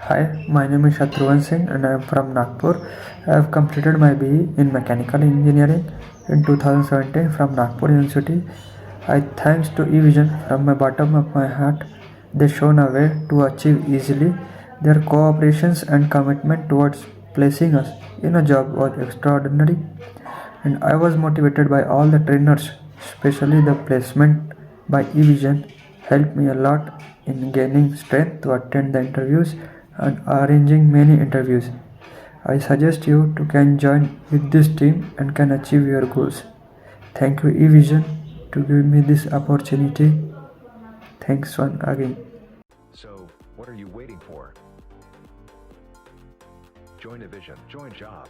Hi, my name is Shatrughan and I am from Nagpur. I have completed my BE in Mechanical Engineering in 2017 from Nagpur University. I thanks to eVision from my bottom of my heart. They shown a way to achieve easily. Their cooperations and commitment towards placing us in a job was extraordinary, and I was motivated by all the trainers, especially the placement by eVision helped me a lot in gaining strength to attend the interviews and arranging many interviews. I suggest you to can join with this team and can achieve your goals. Thank you eVision to give me this opportunity. Thanks once again. So, what are you waiting for? Join a vision, join job.